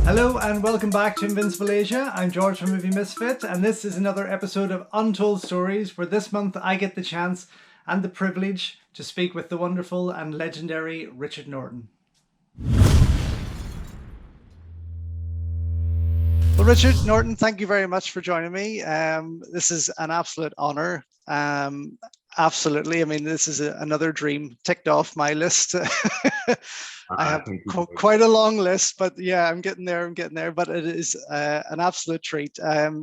Hello and welcome back to Invincible Asia. I'm George from Movie Misfit, and this is another episode of Untold Stories, where this month I get the chance and the privilege to speak with the wonderful and legendary Richard Norton. Well, Richard Norton, thank you very much for joining me. This is an absolute honor. Absolutely. I mean, this is another dream ticked off my list. I have quite a long list, but yeah, I'm getting there. But it is an absolute treat.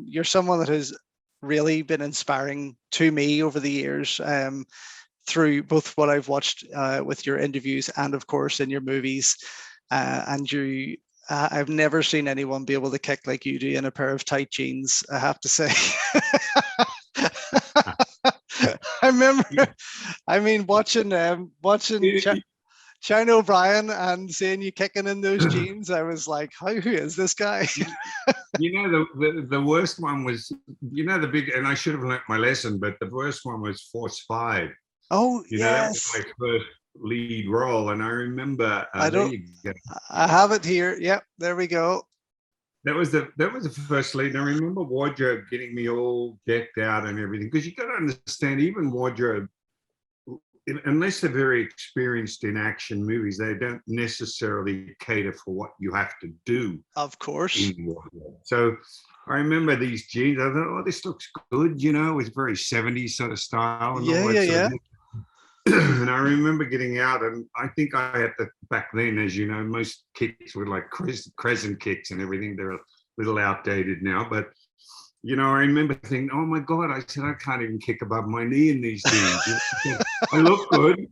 You're someone that has really been inspiring to me over the years, through both what I've watched with your interviews and, of course, in your movies. And I've never seen anyone be able to kick like you do in a pair of tight jeans, I have to say. I remember, I mean, watching Shane O'Brien and seeing you kicking in those jeans, I was like, who is this guy? The worst one was, the big, and I should have learnt my lesson, but the worst one was Force 5. Oh, that was my first lead role, and I remember. I have it here. Yep, there we go. That was the first lead. And I remember wardrobe getting me all decked out and everything, because you got to understand, even wardrobe, unless they're very experienced in action movies, they don't necessarily cater for what you have to do. Of course. So I remember these jeans. I thought, oh, this looks good. It was very 70s sort of style. And yeah. And I remember getting out, and I think I had to, back then, as you know, most kicks were like crescent kicks and everything. They're a little outdated now, but I remember thinking, oh my God, I said, I can't even kick above my knee in these jeans. I look good,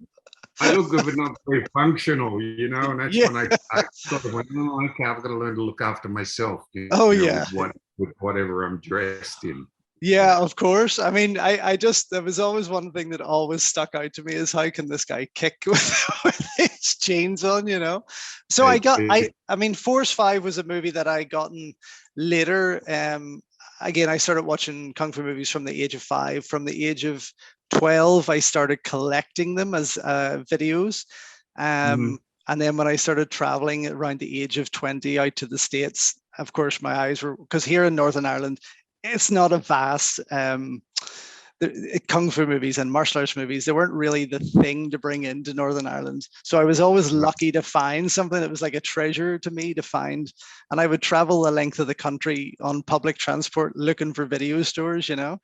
but not very functional, and that's when I sort of went, oh, okay, I've got to learn to look after myself. With whatever I'm dressed in. Yeah, of course. I mean, there was always one thing that always stuck out to me is, how can this guy kick with his jeans on, So I mean, Force 5 was a movie that I gotten later. Again, I started watching Kung Fu movies from the age of 5. From the age of 12, I started collecting them as videos. And then when I started traveling around the age of 20 out to the States, of course, my eyes were, because here in Northern Ireland, it's not a vast kung fu movies and martial arts movies. They weren't really the thing to bring into Northern Ireland. So I was always lucky to find something that was like a treasure to me to find. And I would travel the length of the country on public transport looking for video stores, it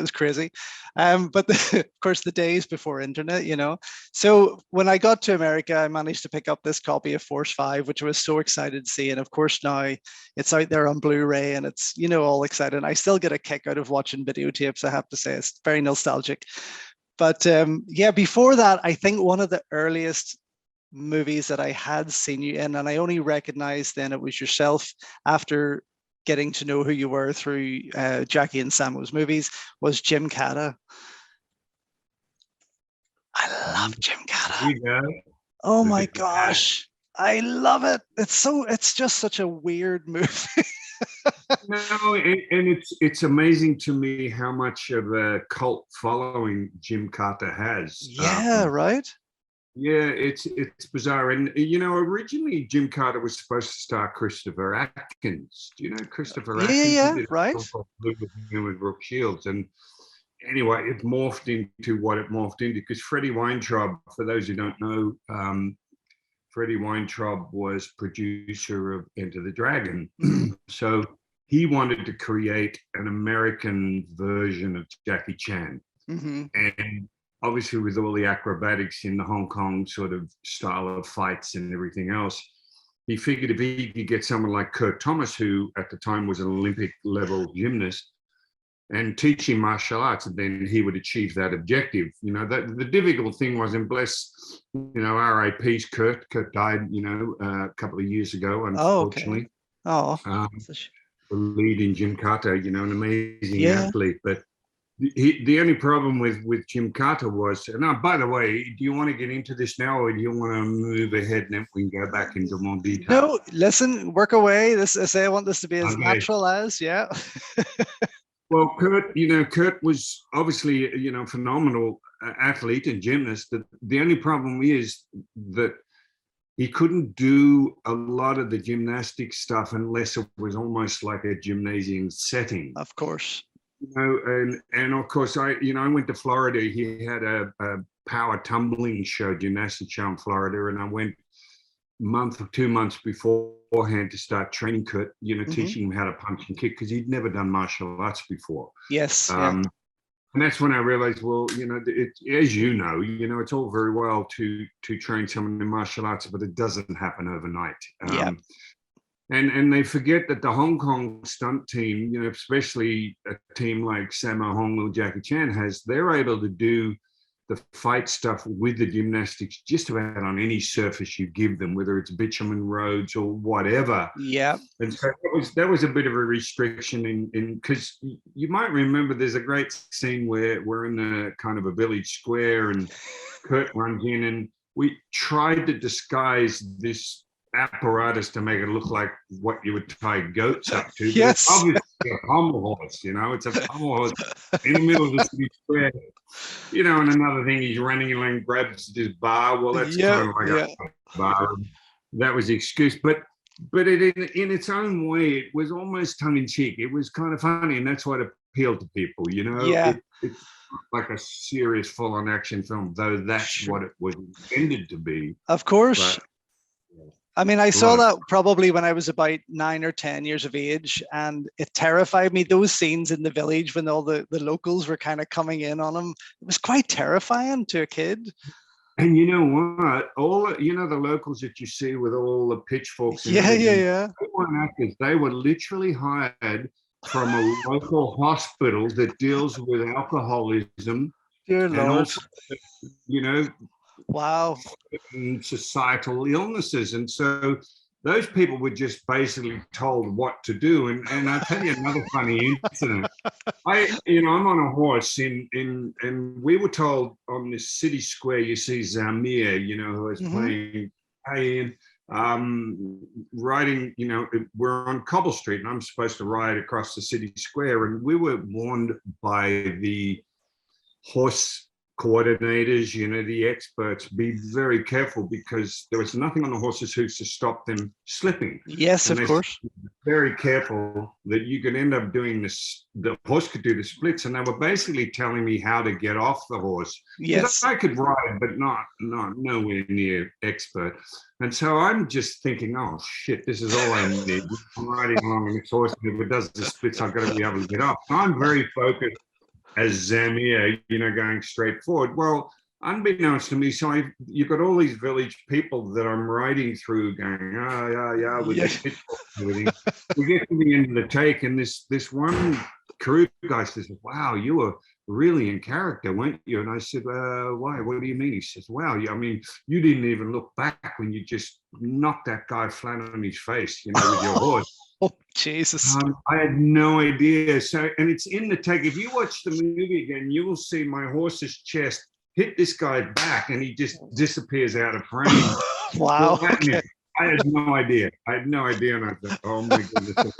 was crazy. But of course, the days before internet, So when I got to America, I managed to pick up this copy of Force 5, which I was so excited to see. And of course, now it's out there on Blu-ray and it's, all exciting. I still get a kick out of watching videotapes, I have to say. It's very nostalgic. But before that, I think one of the earliest movies that I had seen you in, and I only recognized then it was yourself after getting to know who you were through Jackie and Samo's movies, was Gymkata. I love Gymkata. Oh my gosh, I love it. It's just such a weird movie. No, and it's amazing to me how much of a cult following Gymkata has. Yeah, right. Yeah, it's bizarre. And, originally Gymkata was supposed to star Christopher Atkins. Do you know Christopher Atkins? Yeah, right. With Brooke Shields. And anyway, it morphed into what it morphed into, because Freddie Weintraub, for those who don't know, Freddie Weintraub was producer of Enter the Dragon. So he wanted to create an American version of Jackie Chan. And obviously, with all the acrobatics in the Hong Kong sort of style of fights and everything else, he figured if he could get someone like Kurt Thomas, who at the time was an Olympic level gymnast, and teach him martial arts, and then he would achieve that objective. The difficult thing was, and bless, R.I.P. Kurt died, a couple of years ago, unfortunately. The lead in Gymkata, an amazing athlete, but the only problem with Gymkata was, and by the way, do you want to get into this now, or do you want to move ahead and then we can go back into more detail? No, listen, work away. I want this to be as natural as, yeah. Well, Kurt was obviously, phenomenal athlete and gymnast. The only problem is that he couldn't do a lot of the gymnastic stuff unless it was almost like a gymnasium setting. Of course. You know, and of course I went to Florida. He had a power tumbling show, gymnastics show in Florida, and I went month or 2 months beforehand to start training Kurt, teaching him how to punch and kick, because he'd never done martial arts before. Yes. And that's when I realized, well, as it's all very well to train someone in martial arts, but it doesn't happen overnight. And they forget that the Hong Kong stunt team, especially a team like Sammo Hung or Jackie Chan they're able to do the fight stuff with the gymnastics just about on any surface you give them, whether it's bitumen roads or whatever. Yeah. And so that was a bit of a restriction in because you might remember there's a great scene where we're in a kind of a village square and Kurt runs in, and we tried to disguise this apparatus to make it look like what you would tie goats up to. Yes. It's obviously a pommel horse, it's a pommel horse in the middle of the city square. And another thing, he's running and grabs this bar. Well, that's kind of like a bar. That was the excuse. But in its own way, it was almost tongue-in-cheek. It was kind of funny, and that's what appealed to people, It's like a serious, full-on action film, though that's what it was intended to be. Of course. But, I mean, I saw that probably when I was about 9 or 10 years of age, and it terrified me. Those scenes in the village when all the locals were kind of coming in on him, it was quite terrifying to a kid. And you know what? All the locals that you see with all the pitchforks. Yeah. They weren't actors. They were literally hired from a local hospital that deals with alcoholism. Dear and Lord. Also, Wow. societal illnesses. And so those people were just basically told what to do. And I'll tell you another funny incident. I'm on a horse and we were told on this city square, you see Zamir, who is playing riding, we're on Cobble Street and I'm supposed to ride across the city square. And we were warned by the horse coordinators, the experts, be very careful because there was nothing on the horse's hooves to stop them slipping. Yes, of course. Very careful that you could end up doing this. The horse could do the splits, and they were basically telling me how to get off the horse. Yes, I could ride, but not nowhere near expert. And so I'm just thinking, oh shit, this is all I need. I'm riding along on this horse, and if it does the splits, I've got to be able to get off. So I'm very focused as Zamir, going straight forward. Well, unbeknownst to me, so you've got all these village people that I'm riding through going, with this pitchfork and everything. We get to the end of the take, and this one crew guy says, wow, you were really in character, weren't you? And I said, why? What do you mean? He says, wow, you didn't even look back when you just knocked that guy flat on his face, with your horse. Oh, Jesus. I had no idea. So, and it's in the take. If you watch the movie again, you will see my horse's chest hit this guy back and he just disappears out of frame. Wow. Well, okay. I had no idea. And I thought, oh my goodness.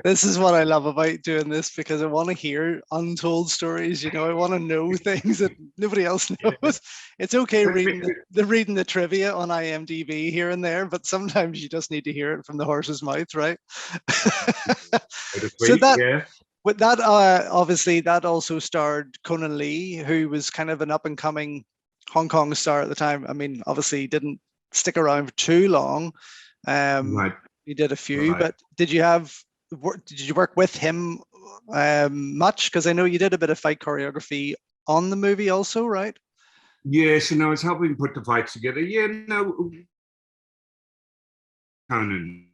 This is what I love about doing this, because I want to hear untold stories. I want to know things that nobody else knows. It's okay reading the trivia on IMDb here and there, but sometimes you just need to hear it from the horse's mouth, right? So with that, obviously, that also starred Conan Lee, who was kind of an up-and-coming Hong Kong star at the time. I mean, obviously, didn't stick around for too long. Right. You did a few, but did you work with him much? Because I know you did a bit of fight choreography on the movie also, right? Yes, and I was helping put the fights together. Yeah, no, Conan,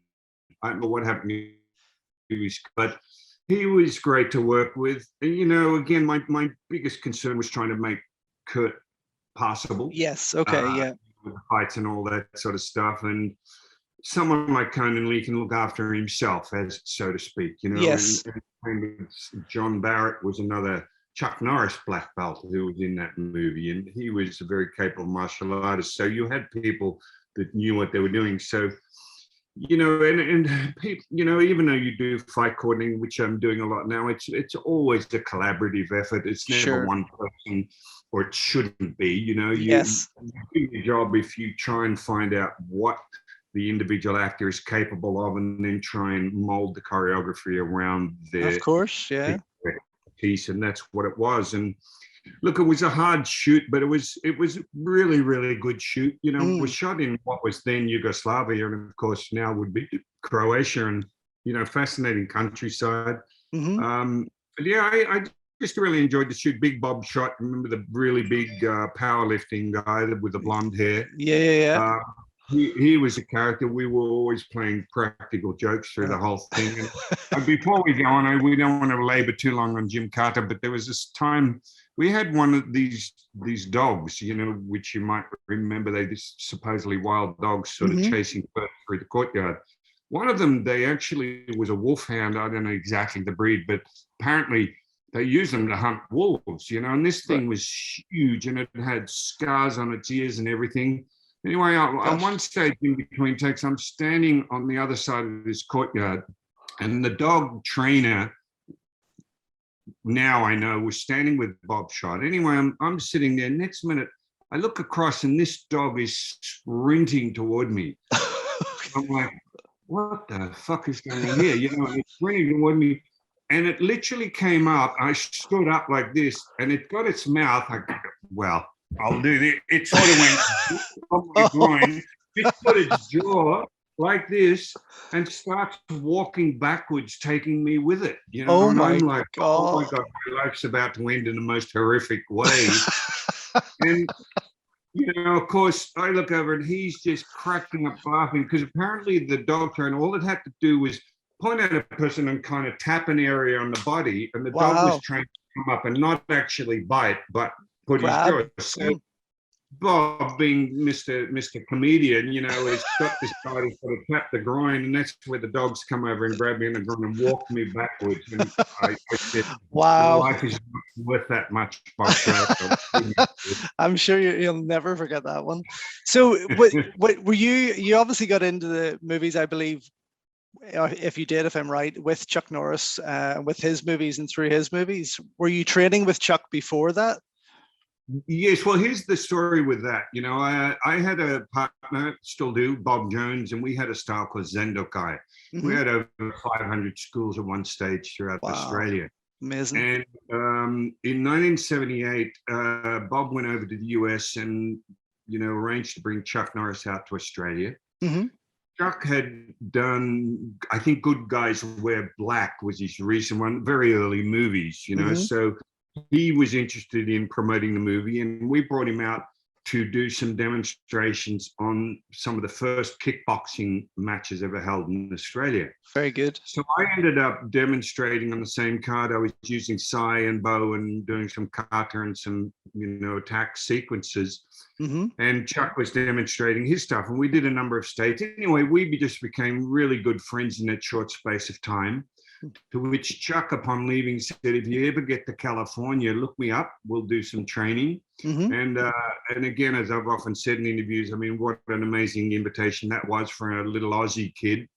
I don't know what happened to him, but he was great to work with. And, again, my biggest concern was trying to make Kurt passable. Yes, okay, yeah. With the fights and all that sort of stuff. And someone like Conan Lee can look after himself, as so to speak, Yes. And John Barrett was another Chuck Norris black belt who was in that movie, and he was a very capable martial artist. So you had people that knew what they were doing. So and people, even though you do fight coordinating, which I'm doing a lot now, it's always a collaborative effort. It's never Sure. one person, or it shouldn't be. You Yes. do your job if you try and find out what the individual actor is capable of, and then try and mold the choreography around Of their course, yeah. piece, and that's what it was. And look, it was a hard shoot, but it was really, really good shoot. It was shot in what was then Yugoslavia, and of course now would be Croatia, and fascinating countryside. But yeah, I just really enjoyed the shoot. Big Bob shot. Remember the really big powerlifting guy with the blonde hair? Yeah. He was a character. We were always playing practical jokes through the whole thing. And before we go on, we don't want to labor too long on Gymkata, but there was this time we had one of these dogs, which you might remember. They just supposedly wild dogs sort of chasing birds through the courtyard. One of them, they actually was a wolfhound. I don't know exactly the breed, but apparently they used them to hunt wolves, and this thing was huge, and it had scars on its ears and everything. Anyway, on one stage in between takes, I'm standing on the other side of this courtyard, and the dog trainer, now I know, was standing with Bob shot. Anyway, I'm sitting there. Next minute, I look across, and this dog is sprinting toward me. I'm like, what the fuck is going on here? It's sprinting toward me. And it literally came up. I stood up like this, and it got its mouth. Well, I'll do this. It sort of went on my groin. It put its jaw like this and starts walking backwards, taking me with it. Oh and my I'm like, God. oh my God, my life's about to end in the most horrific way. And of course, I look over and he's just cracking up laughing, because apparently the dog trainer, all it had to do was point at a person and kind of tap an area on the body, and the dog was trained to come up and not actually bite, but put his jaw. So Bob, being Mr. Comedian, has got this guy to sort of tap the groin, and that's where the dogs come over and grab me in the groin and walk me backwards. And I said, wow, life is not worth that much, Bob. I'm sure you'll never forget that one. So, what were you obviously got into the movies, I believe, if you did, if I'm right, with Chuck Norris, with his movies and through his movies. Were you training with Chuck before that? Yes, well, here's the story with that. I had a partner, still do, Bob Jones, and we had a style called Zendokai. We had over 500 schools at one stage throughout Australia. Amazing. And in 1978, Bob went over to the US and, arranged to bring Chuck Norris out to Australia. Chuck had done, I think, Good Guys Wear Black was his recent one, very early movies, so he was interested in promoting the movie, and we brought him out to do some demonstrations on some of the first kickboxing matches ever held in Australia. Very good. So I ended up demonstrating on the same card. I was using sai and bow and doing some kata and some, attack sequences. And Chuck was demonstrating his stuff, and we did a number of states. Anyway, we just became really good friends in that short space of time. To which Chuck, upon leaving, said, if you ever get to California, look me up. We'll do some training. And again, as I've often said in interviews, I mean, what an amazing invitation that was for a little Aussie kid,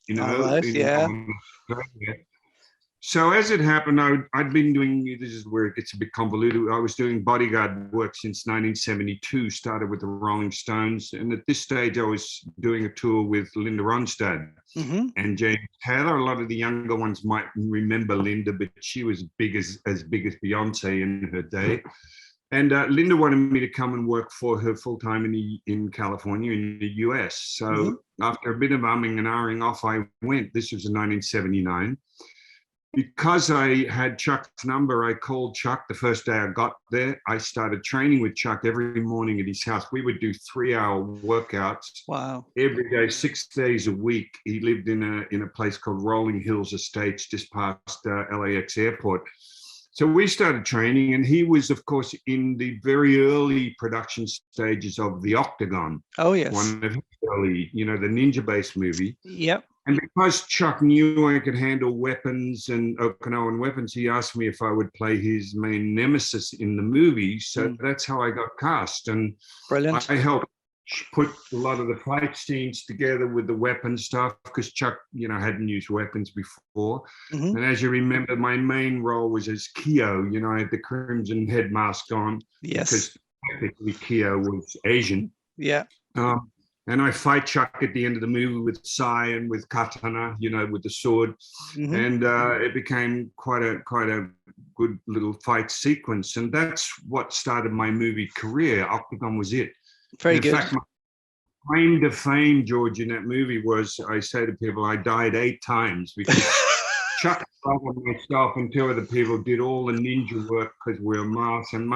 So as it happened, I'd been doing, this is where it gets a bit convoluted. I was doing bodyguard work since 1972, started with the Rolling Stones. And at this stage, I was doing a tour with Linda Ronstadt and James Taylor. A lot of the younger ones might remember Linda, but she was as big as Beyonce in her day. And Linda wanted me to come and work for her full-time in California, in the US. So after a bit of umming and ahhing, off I went. This was in 1979. Because I had Chuck's number, I called Chuck the first day I got there. I started training with Chuck every morning at his house. We would do 3-hour workouts. Wow. Every day, 6 days a week. He lived in a place called Rolling Hills Estates, just past LAX airport. So we started training, and he was, of course, in the very early production stages of The Octagon. Oh, yes. One of his early, the ninja-based movie. Yep. And because Chuck knew I could handle weapons and Okinawan weapons, he asked me if I would play his main nemesis in the movie. So that's how I got cast. And brilliant. I helped put a lot of the fight scenes together with the weapon stuff, because Chuck, hadn't used weapons before. Mm-hmm. And as you remember, my main role was as Kyo. I had the crimson head mask on. Yes. Because technically Kyo was Asian. Yeah. And I fight Chuck at the end of the movie with sai and with katana, with the sword. Mm-hmm. And it became quite a good little fight sequence. And that's what started my movie career. Octagon was it. Very good. In fact, my claim to fame, George, in that movie was, I say to people, I died 8 times because Chuck and myself and 2 other people did all the ninja work because we were masked. And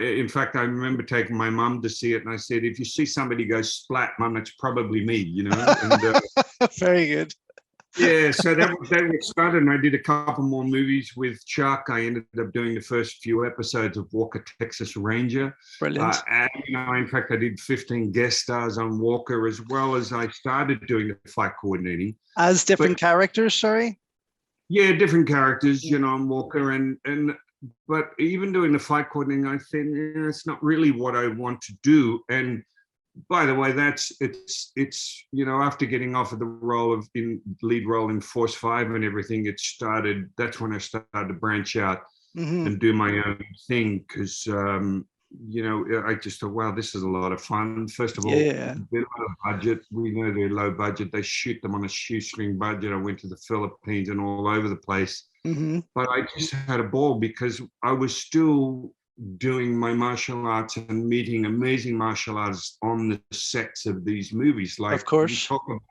in fact, I remember taking my mum to see it, and I said, if you see somebody go splat, Mum, it's probably me, And, very good. Yeah, so that was started, and I did a couple more movies with Chuck. I ended up doing the first few episodes of Walker, Texas Ranger. Brilliant. And, in fact, I did 15 guest stars on Walker, as well as I started doing the fight coordinating. As different characters, sorry? Yeah, different characters, on Walker, but even doing the fight coordinating, I think it's not really what I want to do. And by the way, it's after getting off of the lead role in Force 5 and everything, that's when I started to branch out and do my own thing, because I just thought, wow, this is a lot of fun. First of all, they're low budget. We know they're low budget. They shoot them on a shoestring budget. I went to the Philippines and all over the place. Mm-hmm. But I just had a ball because I was still doing my martial arts and meeting amazing martial artists on the sets of these movies. Like, of course, you talk about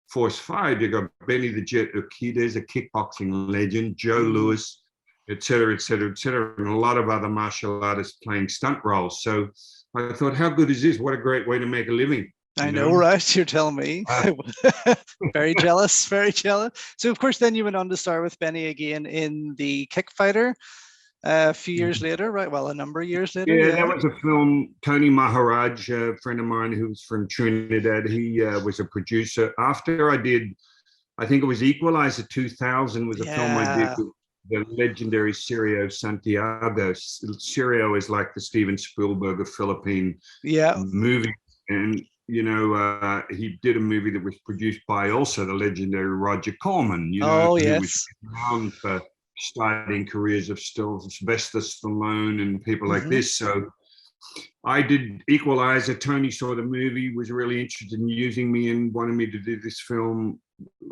Force 5, you got Benny the Jet Urquidez, a kickboxing legend, Joe Louis, et cetera, and a lot of other martial artists playing stunt roles. So I thought, how good is this? What a great way to make a living. I know, right? You're telling me. Very jealous, very jealous. So, of course, then you went on to star with Benny again in The Kick Fighter a few years later, right? Well, a number of years later. Yeah, that was a film. Tony Maharaj, a friend of mine who's from Trinidad, he was a producer. After I think it was Equalizer 2000 was a film I did with the legendary Cirio Santiago. Cirio is like the Steven Spielberg of Philippine movie. And he did a movie that was produced by also the legendary Roger Corman, who was renowned for starting careers of Sylvester Stallone and people like this. So I did Equalizer. Tony saw the movie, was really interested in using me and wanted me to do this film.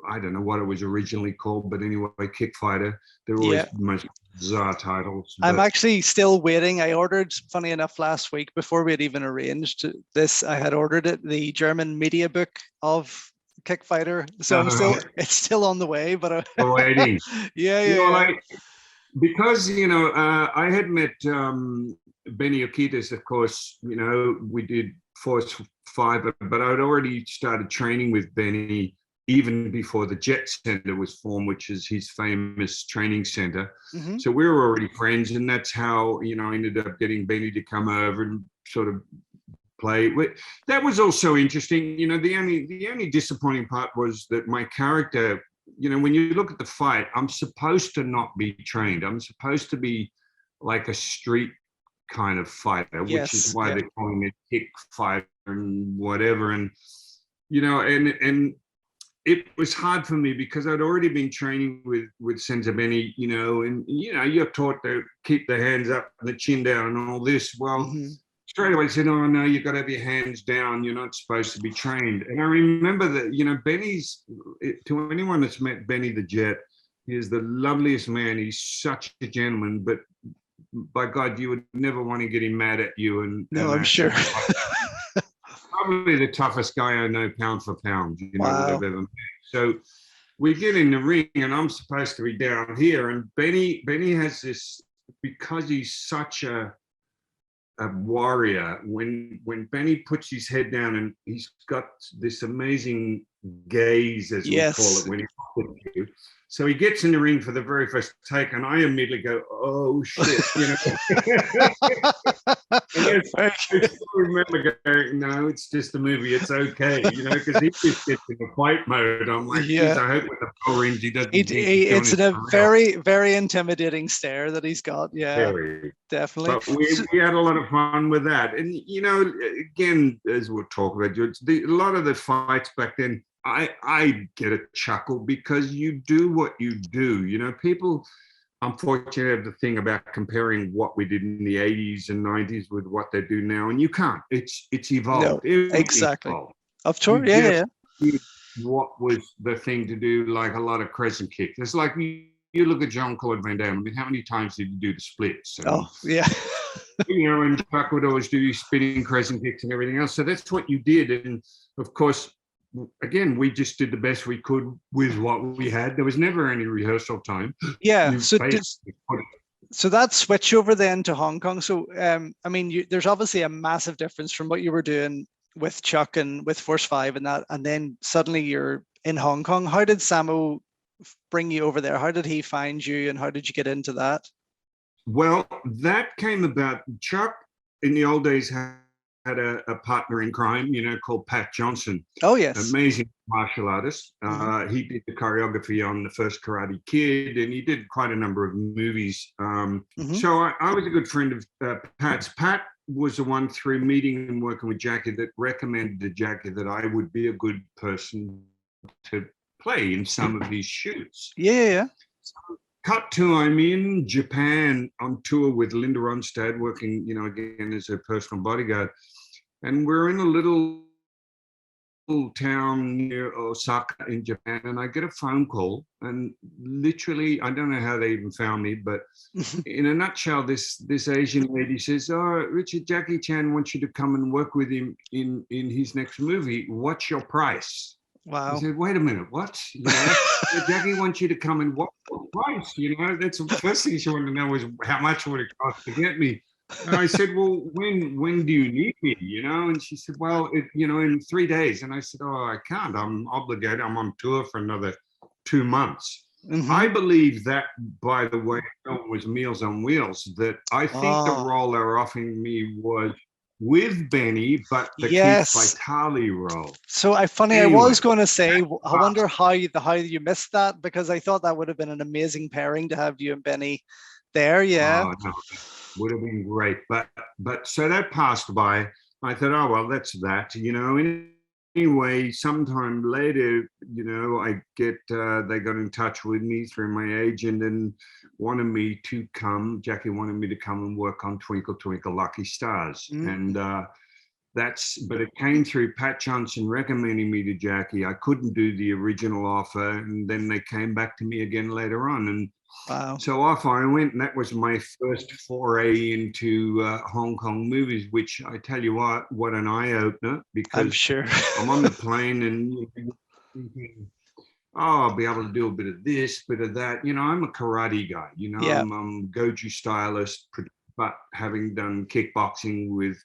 I don't know what it was originally called, but anyway, Kick Fighter. They're always the most bizarre titles. I'm actually still waiting. I ordered, funny enough, last week, before we had even arranged this, I had ordered the German media book of Kick Fighter. So it's still on the way, but waiting. Because I had met Benny Urquidez, of course. We did Force 5, but I'd already started training with Benny even before the Jet Center was formed, which is his famous training center. So we were already friends, and that's how I ended up getting Benny to come over and sort of play. That was also interesting. The only disappointing part was that my character, when you look at the fight, I'm supposed to not be trained. I'm supposed to be like a street kind of fighter, which is why they're calling it kick fighter and whatever. And and it was hard for me because I'd already been training with Sensei Benny, and you're taught to keep the hands up and the chin down and all this. Well, straight away said, oh no, you've got to have your hands down. You're not supposed to be trained. And I remember that, Benny's, to anyone that's met Benny the Jet, he is the loveliest man. He's such a gentleman, but by God, you would never want to get him mad at you. And I'm sure. Probably the toughest guy I know, pound for pound, that I've ever met. So we get in the ring, and I'm supposed to be down here. And Benny has this, because he's such a warrior. When Benny puts his head down, and he's got this amazing gaze, as we call it, when he looks at you. So he gets in the ring for the very first take, and I immediately go, "Oh shit!" I still remember going, no, it's just a movie. It's okay, because he just gets in the fight mode. I'm like, geez, Yeah. I hope with the power rings he doesn't think he's doing It's it in a for real. very, very intimidating stare that he's got. Yeah, Very. definitely. But we had a lot of fun with that. And, again, as we'll talk about, George, a lot of the fights back then, I get a chuckle because you do what you do. People, unfortunately, have the thing about comparing what we did in the 80s and 90s with what they do now. And you can't. It's evolved. No, Everything's exactly. evolved. Of course, You yeah, just yeah. did what was the thing to do, like a lot of crescent kicks. It's like you look at Jean-Claude Van Damme. I mean, how many times did you do the splits? And, Oh, yeah. and Chuck would always do spinning crescent kicks and everything else. So that's what you did. And of course, again, we just did the best we could with what we had. There was never any rehearsal time. Yeah. You So basically put it. so that switch over then to Hong Kong. So I mean, there's obviously a massive difference from what you were doing with Chuck and with Force 5 and that, and then suddenly you're in Hong Kong. How did Samo bring you over there? How did he find you, and how did you get into that? Well, that came about. Chuck, in the old days, had a partner in crime, called Pat Johnson. Oh, yes. Amazing martial artist. He did the choreography on the first Karate Kid, and he did quite a number of movies. So I was a good friend of Pat's. Pat was the one, through meeting and working with Jackie, that recommended to Jackie that I would be a good person to play in some of these shoots. Yeah. So, cut to, I'm in Japan on tour with Linda Ronstadt, working, again, as her personal bodyguard. And we're in a little town near Osaka in Japan, and I get a phone call, and literally, I don't know how they even found me, but in a nutshell, this Asian lady says, "Oh, Richard, Jackie Chan wants you to come and work with him in his next movie. What's your price?" Wow. I said, "Wait a minute, what? Jackie wants you to come and what price? That's the first thing she wanted to know was how much would it cost to get me." And I said, "Well, when do you need me?" And she said, "Well, in 3 days." And I said, "Oh, I can't. I'm obligated. I'm on tour for another 2 months." I believe that, by the way, was Meals on Wheels. That I think the role they were offering me was with Benny, but the Keith Vitale role. So I was going to say, I wonder how you missed that, because I thought that would have been an amazing pairing to have you and Benny there. Yeah. Oh, no, would have been great. But so that passed by. I thought, oh, well, that's that. Anyway, sometime later, I they got in touch with me through my agent and wanted me to come. Jackie wanted me to come and work on Twinkle Twinkle Lucky Stars. And but it came through Pat Johnson recommending me to Jackie. I couldn't do the original offer, and then they came back to me again later on. And so off I went, and that was my first foray into Hong Kong movies, which I tell you what an eye-opener, because I'm sure. I'm on the plane and thinking, oh, I'll be able to do a bit of this, bit of that. I'm a karate guy, I'm Goju stylist, but having done kickboxing with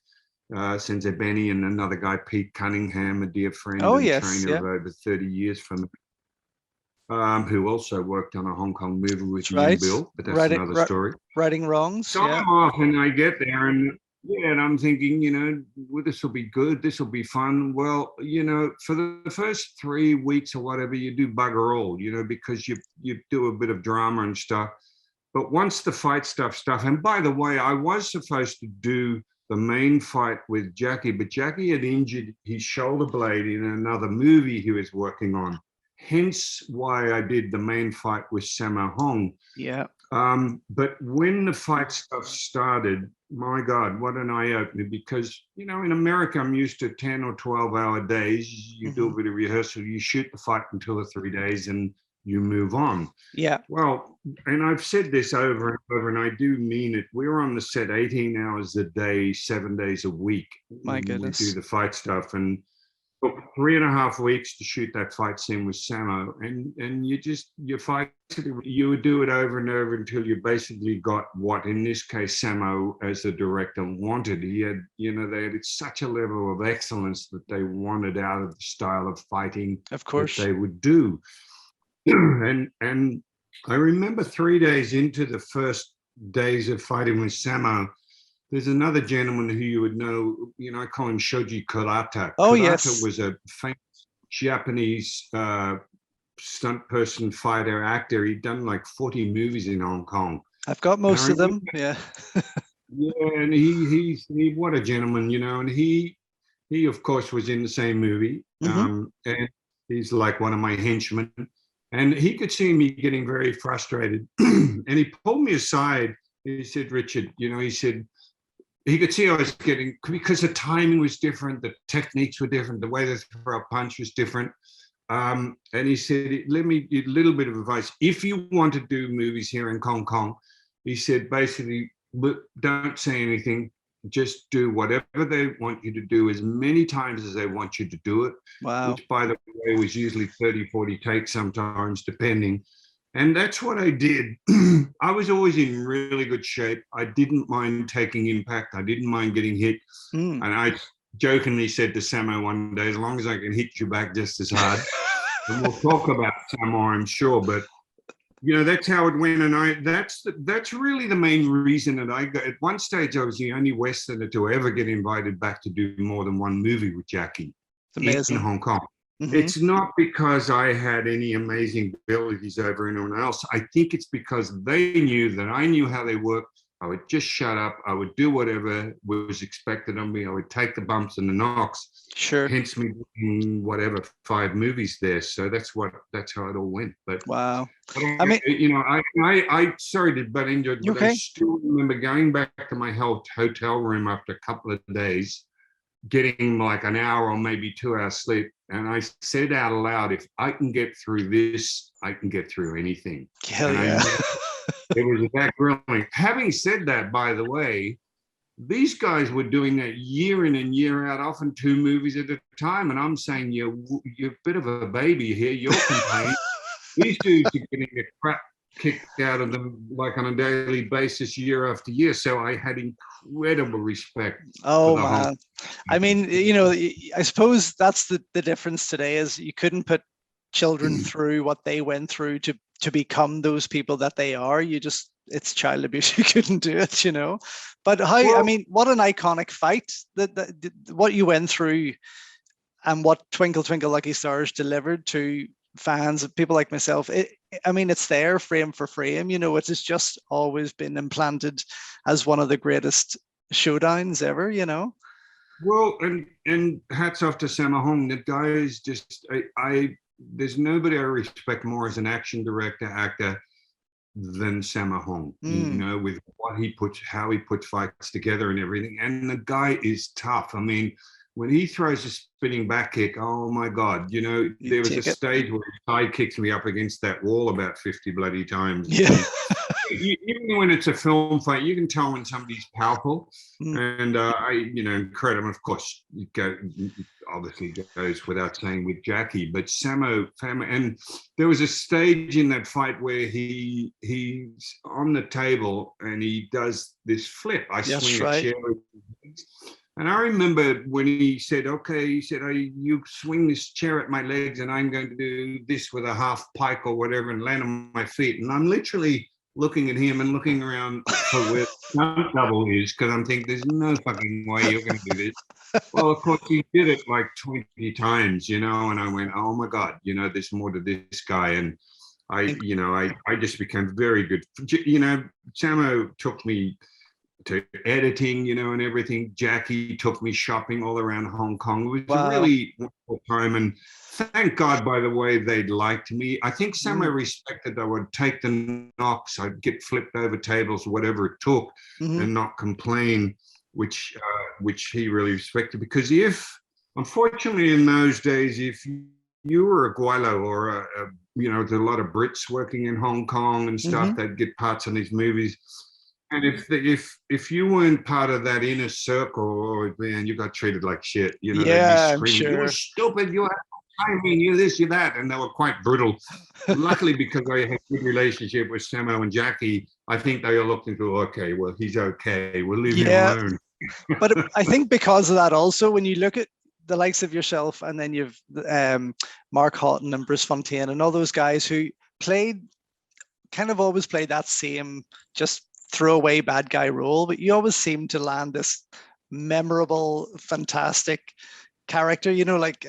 Sensei Benny and another guy, Pete Cunningham, a dear friend and trainer of over 30 years from who also worked on a Hong Kong movie with Ian Bill, but that's another story. Righting wrongs. So I'm off, and I get there, and I'm thinking, well, this will be good, this will be fun. Well, for the first 3 weeks or whatever, you do bugger all, because you do a bit of drama and stuff. But once the fight stuff, and by the way, I was supposed to do the main fight with Jackie, but Jackie had injured his shoulder blade in another movie he was working on. Hence why I did the main fight with Sammo Hung. Yeah. But when the fight stuff started, my God, what an eye-opener, because, in America, I'm used to 10 or 12-hour days. You do a bit of rehearsal, you shoot the fight in 2 or 3 days, and you move on. Yeah. Well, and I've said this over and over, and I do mean it. We were on the set 18 hours a day, 7 days a week. My goodness. We do the fight stuff, and took 3.5 weeks to shoot that fight scene with Sammo, and you fight, you would do it over and over until you basically got what, in this case, Sammo as the director wanted. He had, they had such a level of excellence that they wanted out of the style of fighting, of course, that they would do. And I remember 3 days into the first days of fighting with Sammo, there's another gentleman who you would know, I call him Shoji Kurata. Oh, Kurata yes. was a famous Japanese stunt person, fighter, actor. He'd done like 40 movies in Hong Kong. I've got most of them. Yeah. Yeah, and he what a gentleman, and he of course was in the same movie. And he's like one of my henchmen. And he could see me getting very frustrated. And he pulled me aside. He said, Richard, he said, he could see I was getting, because the timing was different, the techniques were different, the way they throw a punch was different. And he said, let me give a little bit of advice. If you want to do movies here in Hong Kong, he said, basically, don't say anything. Just do whatever they want you to do as many times as they want you to do it. Wow. Which, by the way, was usually 30, 40 takes sometimes, depending. And that's what I did. I was always in really good shape. I didn't mind taking impact. I didn't mind getting hit. And I jokingly said to Samo one day, as long as I can hit you back just as hard. And we'll talk about Samo, I'm sure. But that's how it went, and that's really the main reason that I got. At one stage, I was the only Westerner to ever get invited back to do more than one movie with Jackie in Hong Kong. It's not because I had any amazing abilities over anyone else. I think it's because they knew that I knew how they worked. I would just shut up. I would do whatever was expected of me. I would take the bumps and the knocks. Sure. Hence me doing whatever 5 movies there. So that's how it all went. But wow. But I mean, I sorry to butt into it, but okay. I still remember going back to my hotel room after a couple of days, getting like an hour or maybe 2 hours sleep. And I said out loud, if I can get through this, I can get through anything. Hell yeah. It was that grilling. Having said that, by the way, these guys were doing that year in and year out, often 2 movies at a time. And I'm saying, you're a bit of a baby here. You're complaining. These dudes are getting the crap kicked out of them like on a daily basis, year after year. So I had incredible respect. Oh, man. I mean, I suppose that's the difference today is you couldn't put children through what they went through to become those people that they are. It's child abuse. You couldn't do it, But I mean, what an iconic fight that what you went through and what Twinkle Twinkle Lucky Stars delivered to fans, people like myself. It's there frame for frame, it's just always been implanted as one of the greatest showdowns ever, Well, and hats off to Sammo Hung. That guy is just, there's nobody I respect more as an action director, actor than Sammo Hung, with how he puts fights together and everything. And the guy is tough. I mean, when he throws a spinning back kick, oh my God, there was a stage where his side kicks me up against that wall about 50 bloody times. Yeah. Even when it's a film fight, you can tell when somebody's powerful. And incredible. Of course, obviously goes without saying with Jackie, but Sammo, and there was a stage in that fight where he's on the table and he does this flip. I swing a chair. And I remember when he said, you swing this chair at my legs and I'm going to do this with a half pike or whatever and land on my feet. And I'm literally looking at him and looking around for where the double is, because I'm thinking there's no fucking way you're going to do this. Well, of course, he did it like 20 times, and I went, oh my God, there's more to this guy. And I just became very good. Sammo took me to editing, and everything. Jackie took me shopping all around Hong Kong. It was a really wonderful time. And thank God, by the way, they liked me. I think Sammo respected I would take the knocks. I'd get flipped over tables, whatever it took, and not complain, which he really respected. Because unfortunately, in those days, if you were a Guilo or there's a lot of Brits working in Hong Kong and stuff, they'd get parts in these movies. And if you weren't part of that inner circle, man, you got treated like shit. They'd be screaming, sure. You're stupid, you have timing, you this, you that. And they were quite brutal. Luckily, because I had a good relationship with Sammo and Jackie, I think they all looked and go, okay, well, he's okay. We'll leave him alone. But I think because of that also, when you look at the likes of yourself and then you've Mark Houghton and Bruce Fontaine and all those guys who always played that same just throwaway bad guy role, but you always seem to land this memorable, fantastic character, like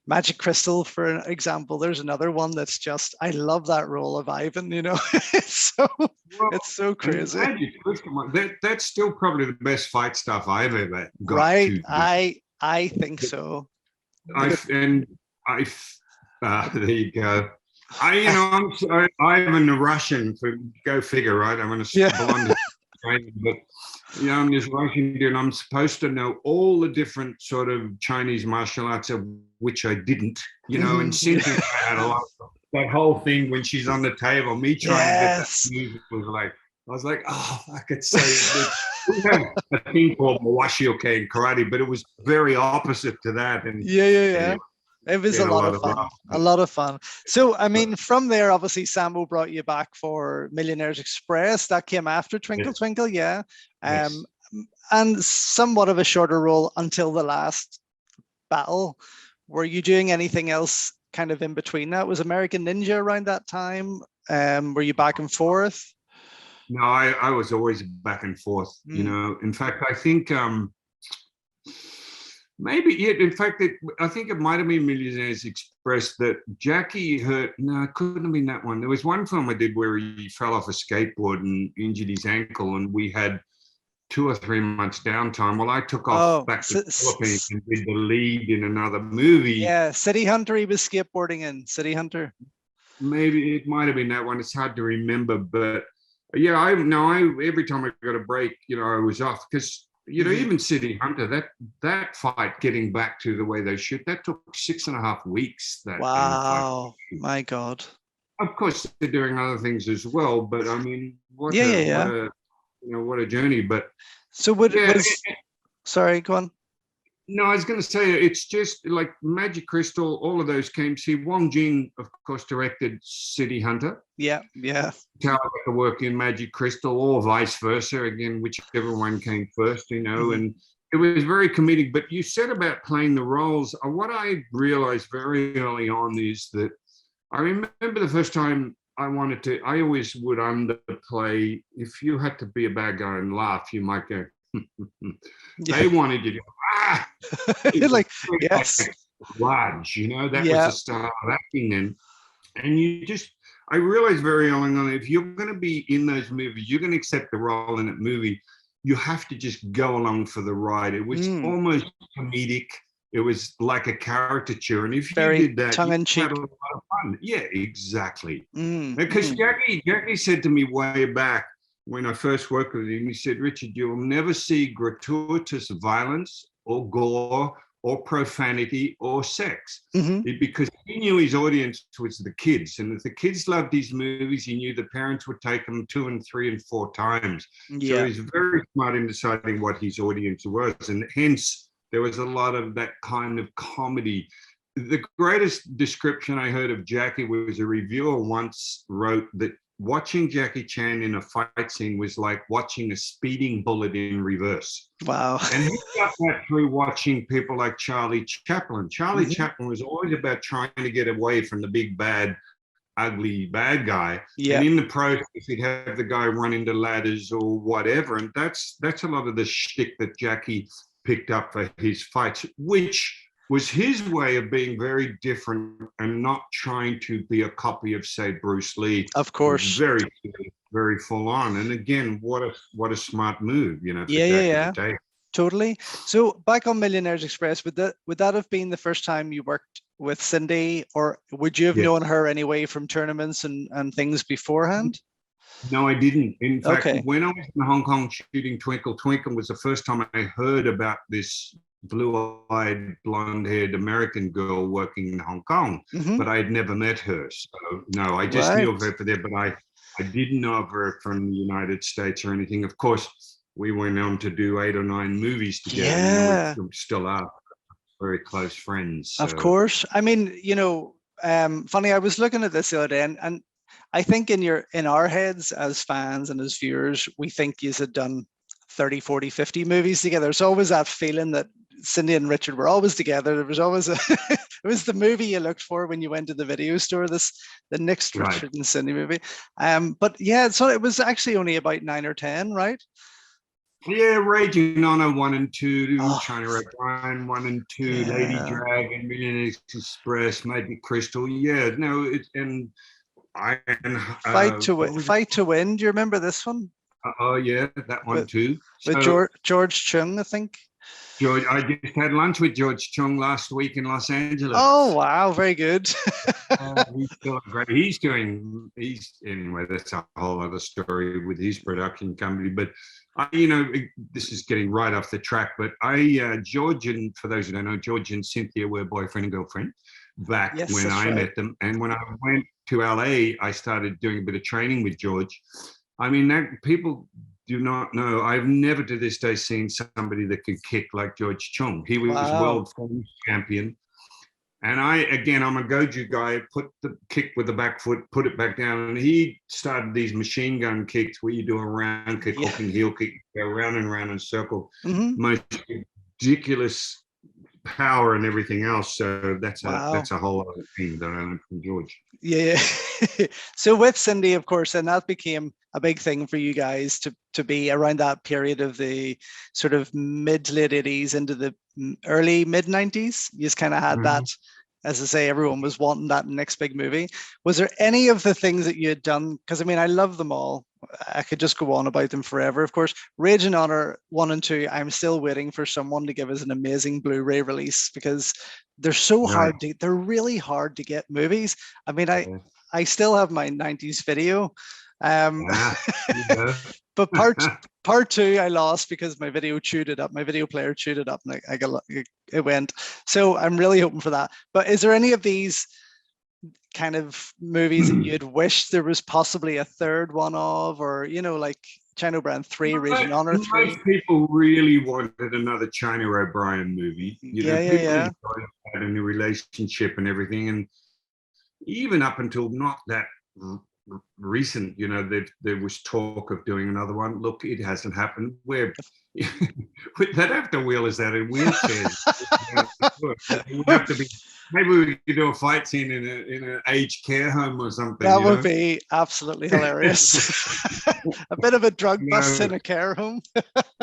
Magic Crystal, for example. There's another one that's just, I love that role of Ivan, it's so crazy. Magic Crystal, that's still probably the best fight stuff I've ever got Right. to. I think so. There you go. I'm a Russian, for go figure, right? I'm going to blonde, but I'm this Russian dude, and I'm supposed to know all the different sort of Chinese martial arts, of which I didn't, and Cynthia had a lot of that whole thing when she's on the table, me trying to get that music was like, oh, I could say we have a thing called Mawashioke in karate, but it was very opposite to that. And anyway, it was a lot of fun. A lot of fun. So, I mean, from there, obviously, Sammo brought you back for Millionaire's Express. That came after Twinkle Twinkle, and somewhat of a shorter role until the last battle. Were you doing anything else kind of in between that? Was American Ninja around that time? Were you back and forth? No, I was always back and forth. In fact, I think I think it might have been Millionaire's Express that Jackie hurt. No, it couldn't have been that one. There was one film I did where he fell off a skateboard and injured his ankle, and we had 2 or 3 months downtime. Well, I took off back to the Philippines and did the lead in another movie. Yeah, City Hunter. He was skateboarding in City Hunter. Maybe it might have been that one. It's hard to remember, but yeah, every time I got a break, I was off because. Even City Hunter, that fight, getting back to the way they shoot, that took 6.5 weeks. Wow, my God! Of course, they're doing other things as well, but I mean, what a journey. But so, sorry, go on. No, I was going to say it's just like Magic Crystal, all of those came. See, Wong Jing, of course, directed City Hunter. Yeah. How I got to work in Magic Crystal, or vice versa, again, whichever one came first, and it was very comedic. But you said about playing the roles. What I realized very early on is that I remember the first time I always would underplay. If you had to be a bad guy and laugh, you might go, they wanted you to go, like, yes. Large, that was the style of acting. And you just, I realized very early on, if you're going to be in those movies, you're going to accept the role in that movie, you have to just go along for the ride. It was almost comedic. It was like a caricature. And if very you did that, tongue-in-cheek. You had a lot of fun. Yeah, exactly. Because Jackie said to me way back, when I first worked with him, he said, Richard, you'll never see gratuitous violence or gore or profanity or sex, because he knew his audience was the kids. And if the kids loved his movies, he knew the parents would take them 2 and 3 and 4 times. So he's very smart in deciding what his audience was. And hence, there was a lot of that kind of comedy. The greatest description I heard of Jackie was a reviewer once wrote that watching Jackie Chan in a fight scene was like watching a speeding bullet in reverse. Wow. And he got that through watching people like Charlie Chaplin. Charlie Chaplin was always about trying to get away from the big, bad, ugly, bad guy. Yeah. And in the process, he'd have the guy run into ladders or whatever. And that's a lot of the shtick that Jackie picked up for his fights, which was his way of being very different and not trying to be a copy of, say, Bruce Lee. Of course. Very, very full on. And again, what a smart move, for Yeah. to take. Totally. So back on Millionaire's Express, would that have been the first time you worked with Cindy, or would you have known her anyway from tournaments and things beforehand? No, I didn't. In fact, when I was in Hong Kong shooting Twinkle Twinkle was the first time I heard about this blue-eyed, blonde-haired American girl working in Hong Kong, but I had never met her. So no, I just knew of her for there, but I didn't know of her from the United States or anything. Of course, we went on to do 8 or 9 movies together. Yeah. We still are very close friends. So. Of course. I mean, funny, I was looking at this the other day, and I think in our heads as fans and as viewers, we think you had done 30, 40, 50 movies together. There's always that feeling that Cindy and Richard were always together. There was always it was the movie you looked for when you went to the video store. The next Right. Richard and Cindy movie. But yeah, so it was actually only about 9 or 10, right? Yeah, Raging Honor 1 and 2, Oh, China O'Brien 1 and 2, Lady yeah. Dragon, Millionaires Express, Magic Crystal. Yeah, no, it's and I and what was it? Fight to Win. Do you remember this one Oh yeah, that one with too. with So George Chung, I think? George, I just had lunch with George Chung last week in Los Angeles. Oh wow, very good. He's doing great. He's anyway. That's a whole other story with his production company. But this is getting right off the track. But George, and for those who don't know, George and Cynthia were boyfriend and girlfriend back Yes, when that's I right. met them. And when I went to LA, I started doing a bit of training with George. I mean, that people do not know. I've never to this day seen somebody that could kick like George Chung. He was Wow. world champion. And I'm a Goju guy, put the kick with the back foot, put it back down. And he started these machine gun kicks where you do a round kick, Yeah. hook and heel kick, go round and round in a circle. Mm-hmm. Most ridiculous power and everything else. So that's Wow. a whole other thing that I learned from George. Yeah. So with Cindy, of course, and that became a big thing for you guys to be around that period of the sort of mid late 80s into the early mid 90s. You just kind of had that, as I say, everyone was wanting that next big movie. Was there any of the things that you had done? Because I mean, I love them all. I could just go on about them forever. Of course, Rage and Honor 1 and 2, I'm still waiting for someone to give us an amazing Blu-ray release because they're so hard to, they're really hard to get movies. I mean, I still have my 90s video. But part two I lost because my video chewed it up. My video player chewed it up and it went. So I'm really hoping for that. But is there any of these kind of movies that you'd wish there was possibly a third one of, or like China O'Brien 3, Rage and Honor 3? Most people really wanted another China O'Brien movie. People enjoyed that in the relationship and everything. And even up until not that recent, there was talk of doing another one. Look, it hasn't happened. They'd have to wheel us out in wheelchairs. It would have to be. Maybe we could do a fight scene in an aged care home or something. That would be absolutely hilarious. A bit of a drug bust in a care home.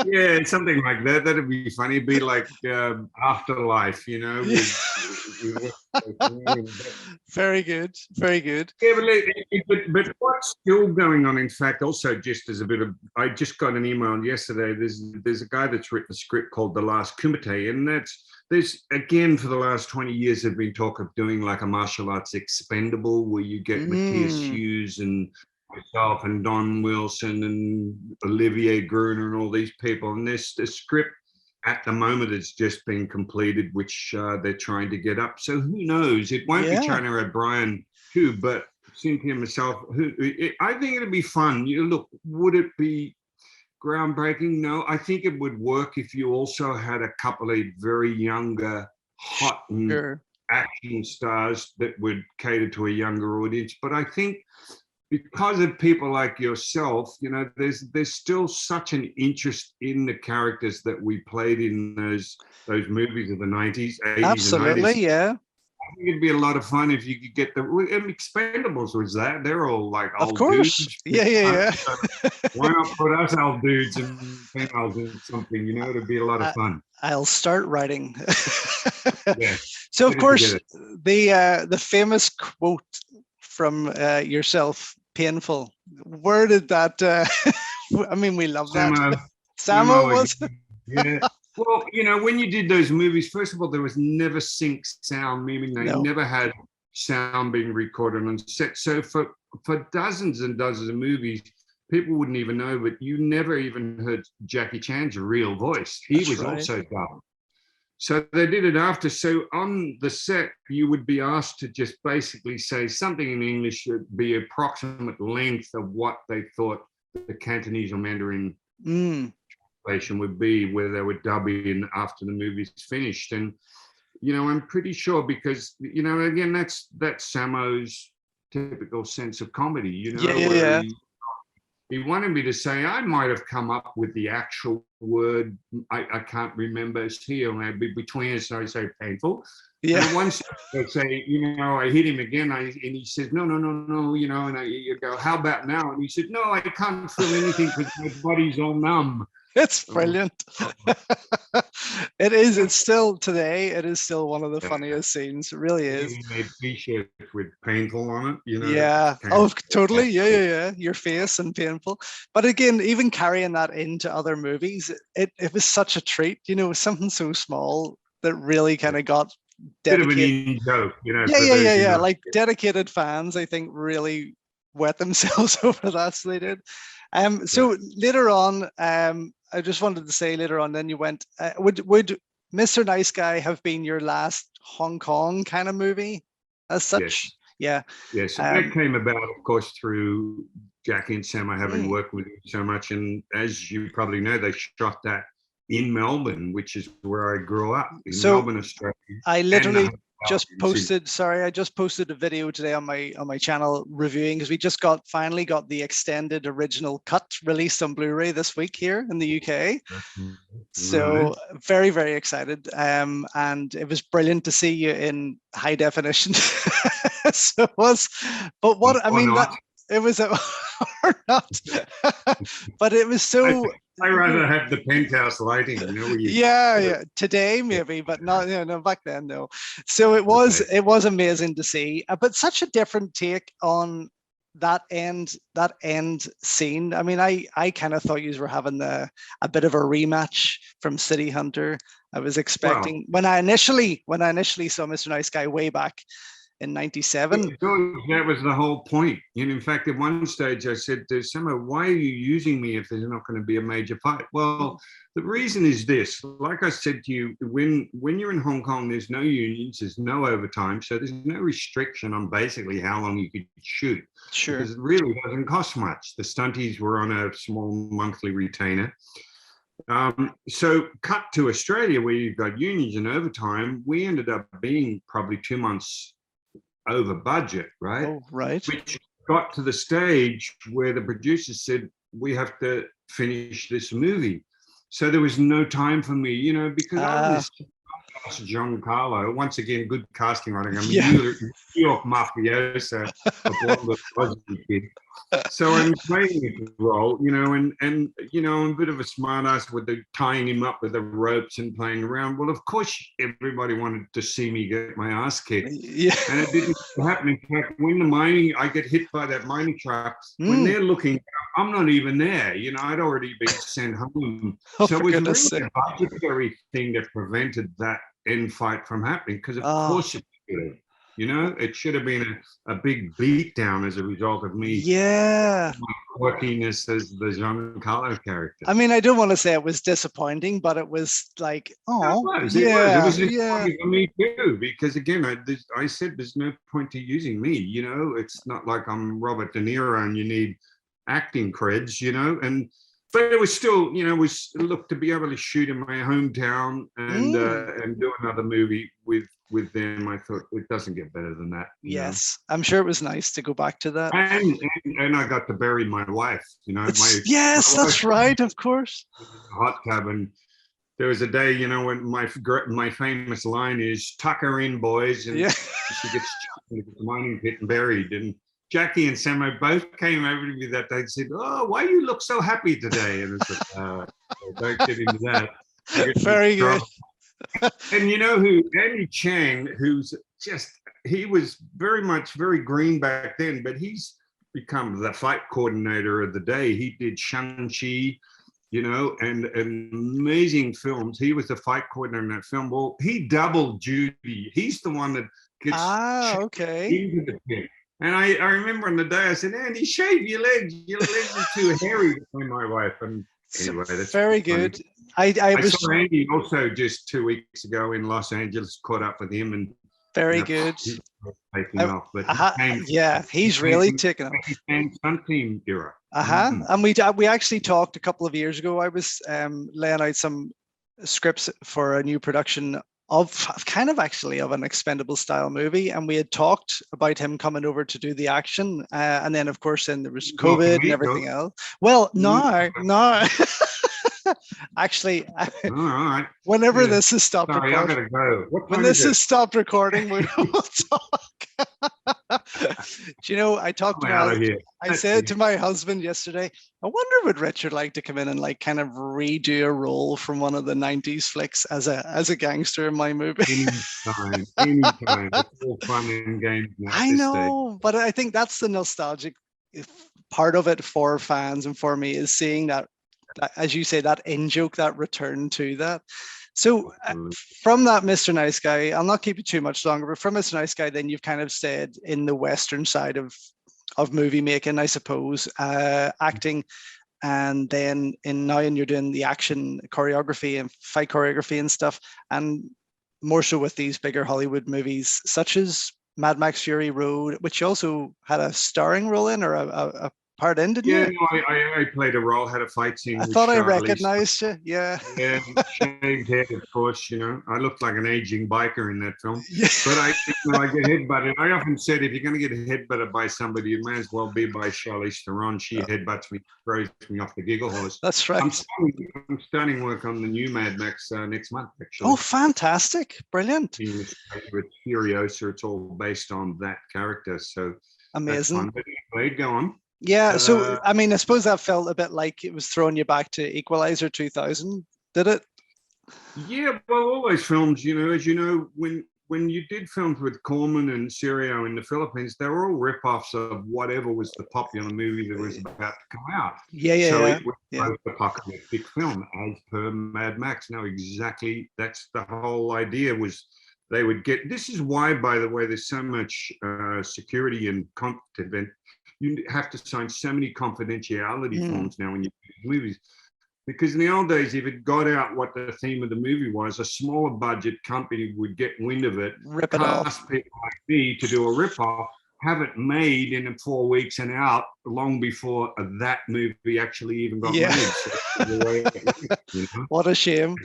Yeah, something like that. That'd be funny. It'd be like Afterlife, Very good. Very good. Yeah, but what's still going on, in fact, also just as a bit of, I just got an email yesterday. There's a guy that's written a script called The Last Kumite, and there's again for the last 20 years there's been talk of doing like a martial arts expendable where you get Matthias Hughes and myself and Don Wilson and Olivier Gruner and all these people, and there's the script at the moment it's just been completed, which they're trying to get up. So who knows? It won't be China O'Brien too, but Cynthia myself, I think it'd be fun. Look, would it be groundbreaking? No, I think it would work if you also had a couple of very younger, hot and action stars that would cater to a younger audience. But I think because of people like yourself, there's still such an interest in the characters that we played in those movies of the 90s, 80s, Absolutely, and 90s. Yeah. I think it'd be a lot of fun if you could get Expendables was that. They're all like old dudes. Yeah. So why not put us old dudes and females in something? It'd be a lot of fun. I'll start writing. So of course, the famous quote from yourself, painful. Where did that? I mean, we love that. Samo was. Yeah. Well, when you did those movies, first of all, there was never sync sound, meaning they never had sound being recorded on set. So for dozens and dozens of movies, people wouldn't even know, but you never even heard Jackie Chan's real voice. He was also dubbed. So they did it after. So on the set, you would be asked to just basically say something in English that would be approximate length of what they thought the Cantonese or Mandarin translation would be, where they would dub in after the movie's finished. And, I'm pretty sure because, again, that's Samo's typical sense of comedy, he wanted me to say, I might have come up with the actual word. I can't remember. It's here, maybe between us. And I say painful. Yeah. And once I say, I hit him again. And he says, no, and you go, how about now? And he said, no, I can't feel anything because my body's all numb. It's brilliant. It is. It's still today. It is still one of the funniest scenes. It really is. They t-shirt with painful on it, Yeah. Oh, totally. Yeah. Your face and painful. But again, even carrying that into other movies, it was such a treat. Something so small that really kind of got dedicated. Bit of an joke, Yeah. Like dedicated fans, I think, really wet themselves over that. So they did. So later on, I just wanted to say later on, then you went, would Mr. Nice Guy have been your last Hong Kong kind of movie as such? Yes. Yeah. So that came about, of course, through Jackie and Sam, having worked with him so much. And as you probably know, they shot that in Melbourne, which is where I grew up, in Melbourne, Australia. I literally just posted a video today on my channel reviewing, because we just finally got the extended original cut released on Blu-ray this week here in the UK. So very, very excited. And it was brilliant to see you in high definition. So it was, but what I mean, that it was or not, but it was so. I rather have the penthouse lighting, Yeah, today maybe, but not, no, back then, no. So it was amazing to see, but such a different take on that end scene. I mean, I kind of thought you were having a bit of a rematch from City Hunter. I was expecting when I initially saw Mr. Nice Guy way back in 97. That was the whole point. And in fact, at one stage I said to someone, why are you using me if there's not going to be a major fight? Well, the reason is this. Like I said to you, when you're in Hong Kong, there's no unions, there's no overtime, so there's no restriction on basically how long you could shoot. Sure. Because it really doesn't cost much. The stunties were on a small monthly retainer. So cut to Australia, where you've got unions and overtime, we ended up being probably 2 months over budget, right? Oh, right. Which got to the stage where the producers said, we have to finish this movie. So there was no time for me, because I was Giancarlo, once again, good casting writing. I'm a New York mafioso, a blonde Aussie kid. So I'm playing a role, and I'm a bit of a smartass with the tying him up with the ropes and playing around. Well, of course, everybody wanted to see me get my ass kicked. Yeah. And it didn't happen. In fact, when I get hit by that mining truck, when they're looking, I'm not even there. I'd already been sent home. So it was really a budgetary thing that prevented that end fight from happening, because of course it should have. It should have been a big beat down as a result of me. Yeah. My quirkiness as the Giancarlo character. I mean, I don't want to say it was disappointing, but it was like, It was disappointing for me too, because again, I said there's no point to using me. It's not like I'm Robert De Niro and you need acting creds, but it was still, to be able to shoot in my hometown and do another movie with them, I thought it doesn't get better than that. Yes, I'm sure it was nice to go back to that. And I got to bury my wife. Yes, that's right, of course. Hot tub, and there was a day, when my famous line is "Tuck her in, boys," and she gets chucked into the mining pit and buried. And Jackie and Sam both came over to me that day and said, "Oh, why you look so happy today?" And I said, "Don't get into that." Very good. And who, Andy Chang, he was very green back then, but he's become the fight coordinator of the day. He did Shang-Chi, and amazing films. He was the fight coordinator in that film. Well, he doubled Judy. He's the one that gets into the pit. And I remember on the day I said, Andy, shave your legs. Your legs are too hairy for my wife. And anyway, that's very good. I saw Andy also just 2 weeks ago in Los Angeles, caught up with him, and very good. He's taking off, but he's really taken off. Stunt team era. And we actually talked a couple of years ago. I was laying out some scripts for a new production of kind of actually of an Expendable style movie, and we had talked about him coming over to do the action, and then of course then there was COVID and everything else. Well, no. Actually, all right. whenever this is stopped Sorry, I gotta go. when this is stopped recording, we will talk. Do you know, I said to my husband yesterday, I wonder would Richard like to come in and like kind of redo a role from one of the 90s flicks as a gangster in my movie. Anytime. It's all fun and games now. I know, but I think that's the nostalgic part of it for fans and for me, is seeing that, as you say, that in-joke, that return to that. So from that Mr. Nice Guy, I'll not keep you too much longer, but from Mr. Nice Guy, then you've kind of stayed in the Western side of movie making, I suppose, acting, and then now you're doing the action choreography and fight choreography and stuff, and more so with these bigger Hollywood movies, such as Mad Max Fury Road, which you also had a starring role in, or a part in, didn't you? Yeah, no, I played a role, had a fight scene. I thought I recognized you. Yeah. Yeah, shaved head, of course. You know, I looked like an aging biker in that film. Yeah. But I get headbutted. I often said, if you're going to get headbutted by somebody, it may as well be by Charlize Theron. She headbutts me, throws me off the giggle horse. That's right. I'm starting work on the new Mad Max next month, actually. Oh, fantastic! Brilliant. With Furiosa, it's all based on that character. So amazing. Go on. Yeah, so I mean, I suppose that felt a bit like it was throwing you back to Equalizer 2000, did it? Yeah, well, all those films, you know, as you know, when you did films with Corman and Sirio in the Philippines, they were all rip-offs of whatever was the popular movie that was about to come out. So it was the apocalyptic film, as per Mad Max. Now, exactly, that's the whole idea, was they would get. This is why, by the way, there's so much security and content. You have to sign so many confidentiality forms now when you do movies. Because in the old days, if it got out what the theme of the movie was, a smaller budget company would get wind of it, rip it off, ask people like me to do a rip-off, have it made in 4 weeks and out long before that movie actually even got made. So, you know? What a shame.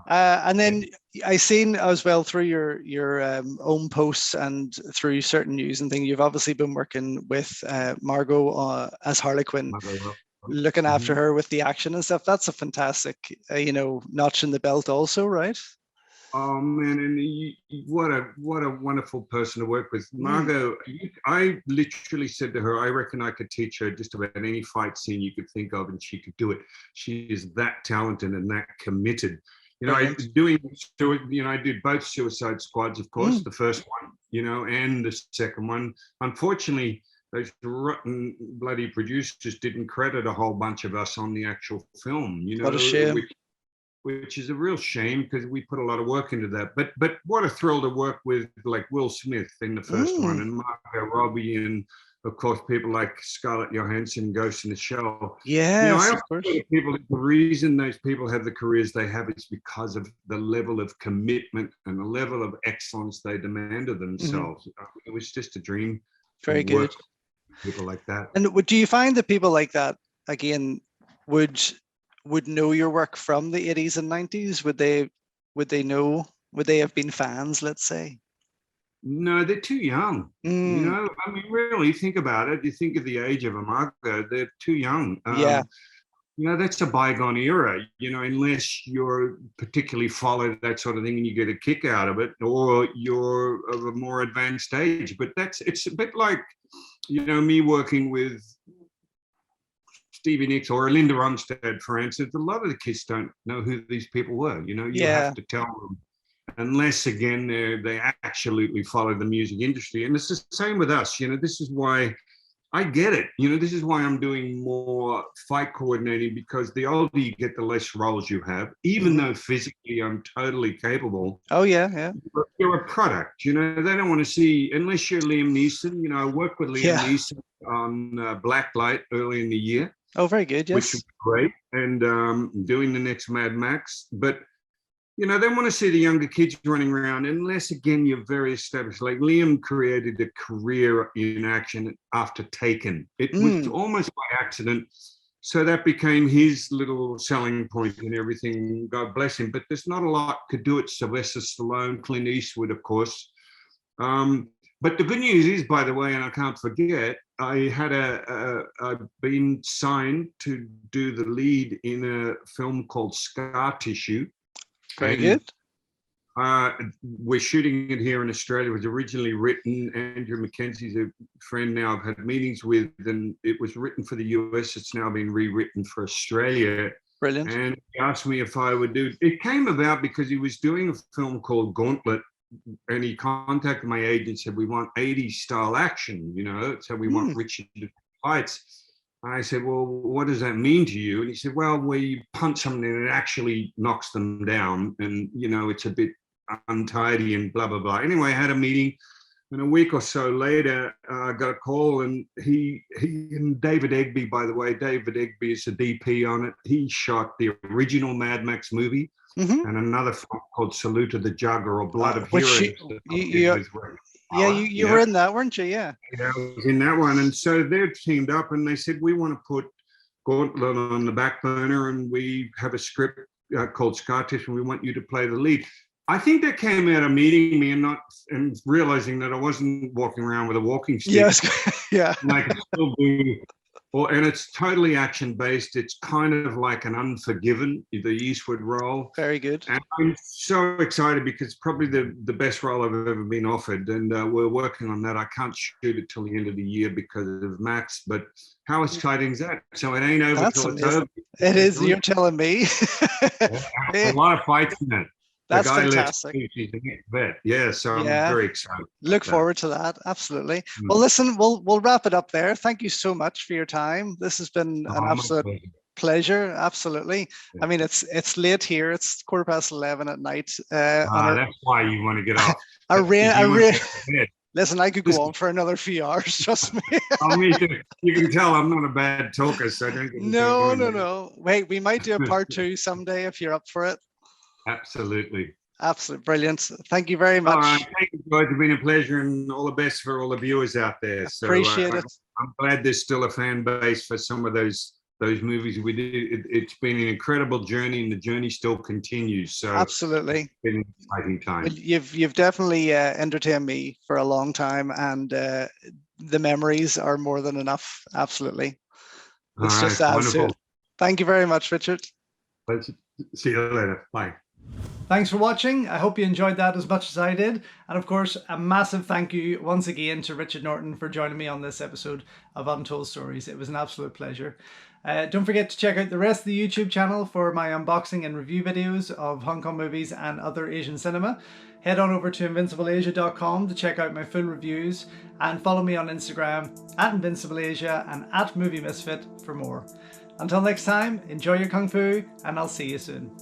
And then I seen as well through your own posts and through certain news and things, you've obviously been working with Margot as Harley Quinn, looking after her with the action and stuff. That's a fantastic, notch in the belt also, right? Oh man, and what a wonderful person to work with. Margot, I literally said to her, I reckon I could teach her just about any fight scene you could think of, and she could do it. She is that talented and that committed. You know, I did both Suicide Squads, of course, the first one, and the second one. Unfortunately, those rotten bloody producers didn't credit a whole bunch of us on the actual film. What a shame. Which is a real shame, because we put a lot of work into that. But what a thrill to work with, like Will Smith in the first one, and Margot Robbie, and of course people like Scarlett Johansson, Ghost in the Shell. Yes, I of course. People, the reason those people have the careers they have is because of the level of commitment and the level of excellence they demand of themselves. It was just a dream. Very good. People like that. And do you find that people like that, again, would know your work from the 80s and 90s? Would they have been fans, let's say? No, they're too young. I mean, really think about it. You think of the age of a Margot, they're too young. That's a bygone era, unless you're particularly followed that sort of thing and you get a kick out of it, or you're of a more advanced age. But it's a bit like, me working with Stevie Nicks or Linda Ronstadt, for instance. A lot of the kids don't know who these people were. You have to tell them, unless again they absolutely follow the music industry. And it's the same with us. This is why I get it. This is why I'm doing more fight coordinating, because the older you get, the less roles you have. Even though physically I'm totally capable. Oh yeah. You're a product. They don't want to see, unless you're Liam Neeson. I worked with Liam Neeson on Blacklight early in the year. Oh, very good. Yes. Which was great. And doing the next Mad Max. But, they want to see the younger kids running around, unless, again, you're very established. Like Liam created a career in action after Taken. It was almost by accident. so that became his little selling point and everything. God bless him. But there's not a lot could do it. Sylvester Stallone, Clint Eastwood, of course. But the good news is, by the way, and I can't forget, I've been signed to do the lead in a film called Scar Tissue. Very good. We're shooting it here in Australia. It was originally written. Andrew Mackenzie's a friend now I've had meetings with, and it was written for the US. It's now been rewritten for Australia. Brilliant. And he asked me if I would do it. Came about because he was doing a film called Gauntlet, and he contacted my agent and said, we want 80s style action, so we want Richard fights. And I said, well, what does that mean to you? And he said, well, where you punch somebody and it actually knocks them down, and it's a bit untidy and blah blah blah. Anyway, I had a meeting, and a week or so later I got a call, and he and David Egby, by the way, David Egby is the DP on it. He shot the original Mad Max movie and another film called Salute of the Jugger, or Blood of Heroes. You were in that, weren't you? Yeah, I was in that one. And so they're teamed up, and they said, we want to put Gauntlet on the back burner, and we have a script called Scar Tissue, and we want you to play the lead. I think that came out of meeting me and realizing that I wasn't walking around with a walking stick. Yes, yeah. And I could still do, and it's totally action based. It's kind of like an Unforgiven, the Eastwood role. Very good. And I'm so excited because it's probably the best role I've ever been offered. And we're working on that. I can't shoot it till the end of the year because of Max, but how exciting is that? So it ain't over till it's over. It is, you're telling me. A lot of fights in it. That's fantastic. Yeah, so I'm very excited. Look forward to that. Absolutely. Well, listen, we'll wrap it up there. Thank you so much for your time. This has been an absolute pleasure. Absolutely. Yeah. I mean, it's late here. It's 11:15 at night. That's why you want to get off. Listen, I could go on for another few hours. Trust me. You can tell I'm not a bad talker, so I don't. No. Wait, we might do a part 2 someday if you're up for it. Absolutely. Brilliant. Thank you very much. All right. Thank you, guys. It's been a pleasure, and all the best for all the viewers out there. So, appreciate it. I'm glad there's still a fan base for some of those movies we did. It's been an incredible journey, and the journey still continues. So absolutely, it's been an exciting time. Well, you've definitely entertained me for a long time, and the memories are more than enough. Absolutely. It's just adds to it. Thank you very much, Richard. Let's see you later. Bye. Thanks for watching. I hope you enjoyed that as much as I did. And of course, a massive thank you once again to Richard Norton for joining me on this episode of Untold Stories. It was an absolute pleasure. Don't forget to check out the rest of the YouTube channel for my unboxing and review videos of Hong Kong movies and other Asian cinema. Head on over to invincibleasia.com to check out my full reviews, and follow me on Instagram @InvincibleAsia and @MovieMisfit for more. Until next time, enjoy your Kung Fu, and I'll see you soon.